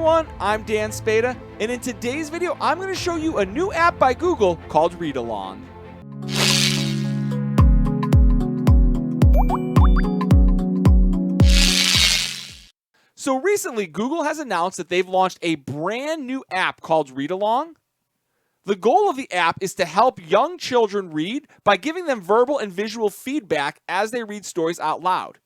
everyone, I'm Dan Spada, and in today's video, I'm going to show you a new app by Google called Read Along. So recently, Google has announced that they've launched a brand new app called Read Along. The goal of the app is to help young children read by giving them verbal and visual feedback as they read stories out loud.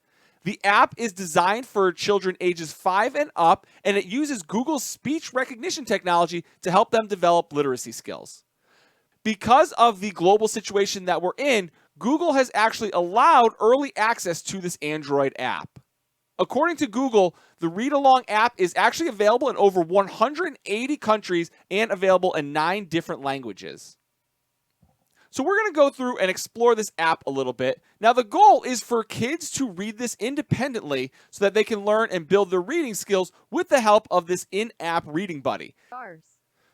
The app is designed for children ages 5 and up, and it uses Google's speech recognition technology to help them develop literacy skills. Because of the global situation that we're in, Google has actually allowed early access to this Android app. According to Google, the Read Along app is actually available in over 180 countries and available in 9 different languages. So we're going to go through and explore this app a little bit. Now, the goal is for kids to read this independently so that they can learn and build their reading skills with the help of this in-app reading buddy.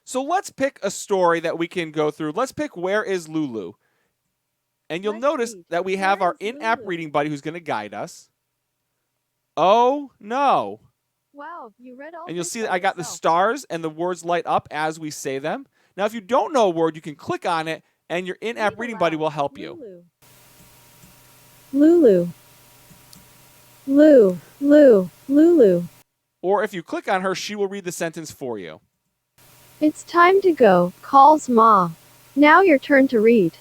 So let's pick a story that we can go through. Let's pick Where is Lulu? And you'll notice that we have our in-app reading buddy who's going to guide us. Oh, no. Wow, you read all. And you'll see that I got the stars and the words light up as we say them. Now, if you don't know a word, you can click on it and your in-app reading buddy will help you. Lulu. Lulu. Or if you click on her, she will read the sentence for you. It's time to go, calls Ma. Now your turn to read.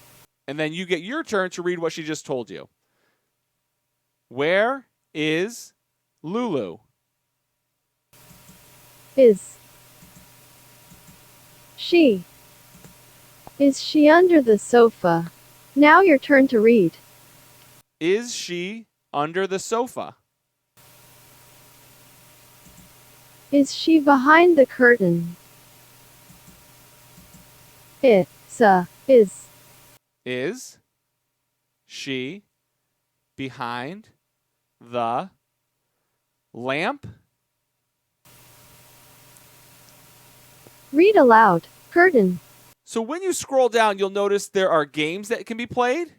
And then you get your turn to read what she just told you. Where is Lulu? Is she under the sofa? Now your turn to read. Is she under the sofa? Is she behind the curtain? Is she behind the lamp? Read aloud. Curtain. So when you scroll down, you'll notice there are games that can be played.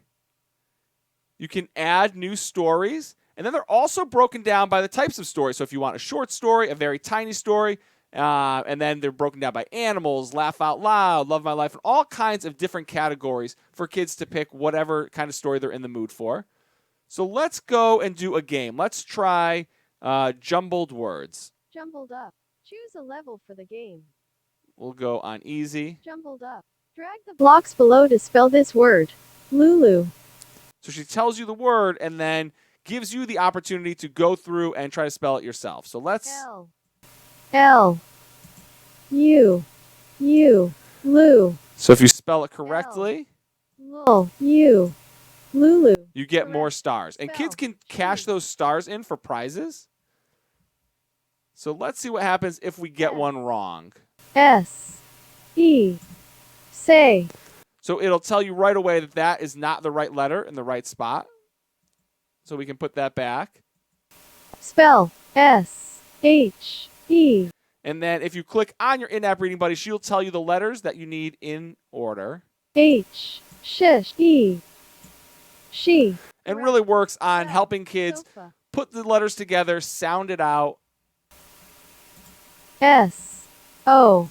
You can add new stories. And then they're also broken down by the types of stories. So if you want a short story, a very tiny story, and then they're broken down by animals, laugh out loud, love my life, and all kinds of different categories for kids to pick whatever kind of story they're in the mood for. So let's go and do a game. Let's try jumbled words. Jumbled up. Choose a level for the game. We'll go on easy. Jumbled up. Drag the blocks below to spell this word. Lulu. So she tells you the word and then gives you the opportunity to go through and try to spell it yourself. So let's... L-U. Lu. So if you spell it correctly... Lulu. You get more stars. And kids can cash those stars in for prizes. So let's see what happens if we get one wrong. S-E. Say. So it'll tell you right away that that is not the right letter in the right spot. So we can put that back. Spell. S-H-E. And then if you click on your in-app reading buddy, she'll tell you the letters that you need in order. H. Shish. E. She. And really works on helping kids put the letters together, sound it out. S-O.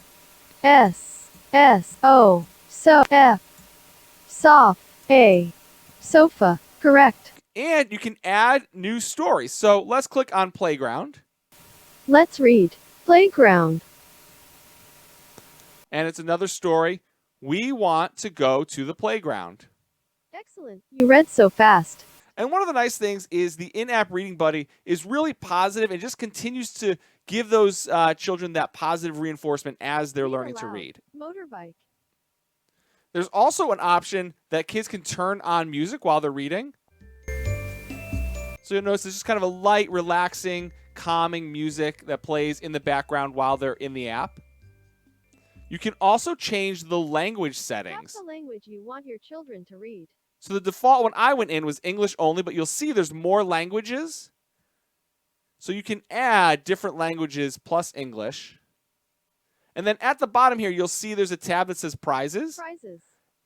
S-S-O. So. F. Soft. A. Sofa. Correct. And you can add new stories. So let's click on Playground. Let's read. Playground. And it's another story. We want to go to the playground. Excellent. You read so fast. And one of the nice things is the in-app reading buddy is really positive and just continues to give those children that positive reinforcement as they're learning to read. Motorbike. There's also an option that kids can turn on music while they're reading. So you'll notice it's just kind of a light, relaxing, calming music that plays in the background while they're in the app. You can also change the language settings. Tap the language you want your children to read. So the default when I went in was English only, but you'll see there's more languages. So you can add different languages plus English. And then at the bottom here, you'll see there's a tab that says prizes.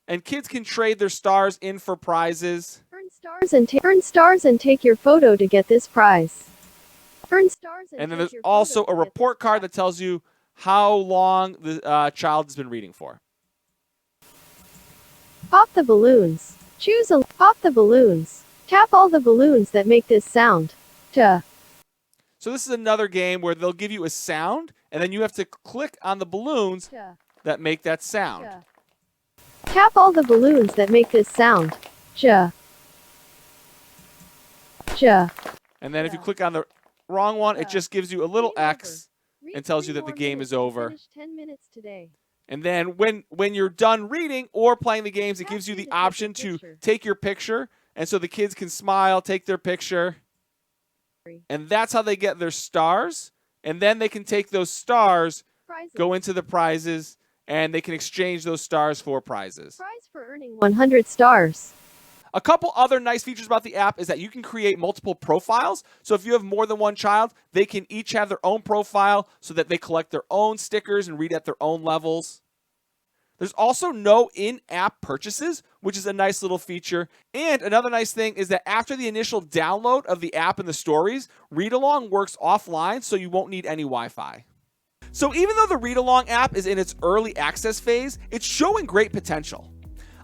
And kids can trade their stars in for prizes. Earn stars and take your photo to get this prize. Earn stars And then take there's your also photos a with report card that tells you how long the child has been reading for. Pop the balloons. Pop the balloons. Tap all the balloons that make this sound. Tuh. So this is another game where they'll give you a sound, and then you have to click on the balloons that make that sound. Tap all the balloons that make this sound. Ja. Ja. And then if you click on the wrong one, it just gives you a little X and tells you that the game is over. 10 minutes today. And then when you're done reading or playing the games, it gives you the option to take your picture. And so the kids can smile, take their picture. And that's how they get their stars. And then they can take those stars, go into the prizes, and they can exchange those stars for prizes. Prize for earning 100 stars. A couple other nice features about the app is that you can create multiple profiles. So if you have more than one child, they can each have their own profile so that they collect their own stickers and read at their own levels. There's also no in-app purchases, which is a nice little feature. And another nice thing is that after the initial download of the app and the stories, Read Along works offline, so you won't need any Wi-Fi. So even though the Read Along app is in its early access phase, it's showing great potential.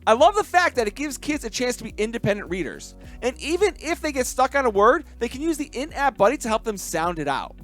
I love the fact that it gives kids a chance to be independent readers. And even if they get stuck on a word, they can use the in-app buddy to help them sound it out.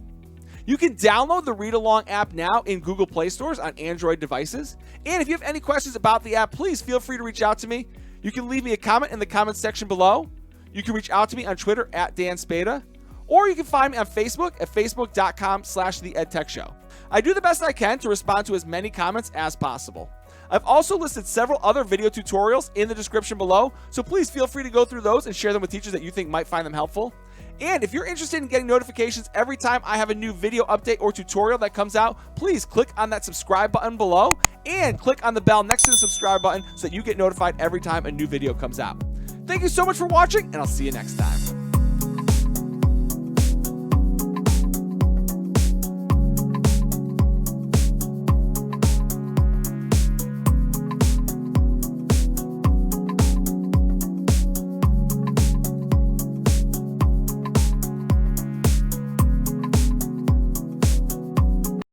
You can download the Read Along app now in Google Play stores on Android devices. And if you have any questions about the app, please feel free to reach out to me. You can leave me a comment in the comments section below. You can reach out to me on Twitter at Dan Spada. Or you can find me on Facebook at facebook.com/The EdTech Show. I do the best I can to respond to as many comments as possible. I've also listed several other video tutorials in the description below, so please feel free to go through those and share them with teachers that you think might find them helpful. And if you're interested in getting notifications every time I have a new video update or tutorial that comes out, please click on that subscribe button below and click on the bell next to the subscribe button so that you get notified every time a new video comes out. Thank you so much for watching, and I'll see you next time.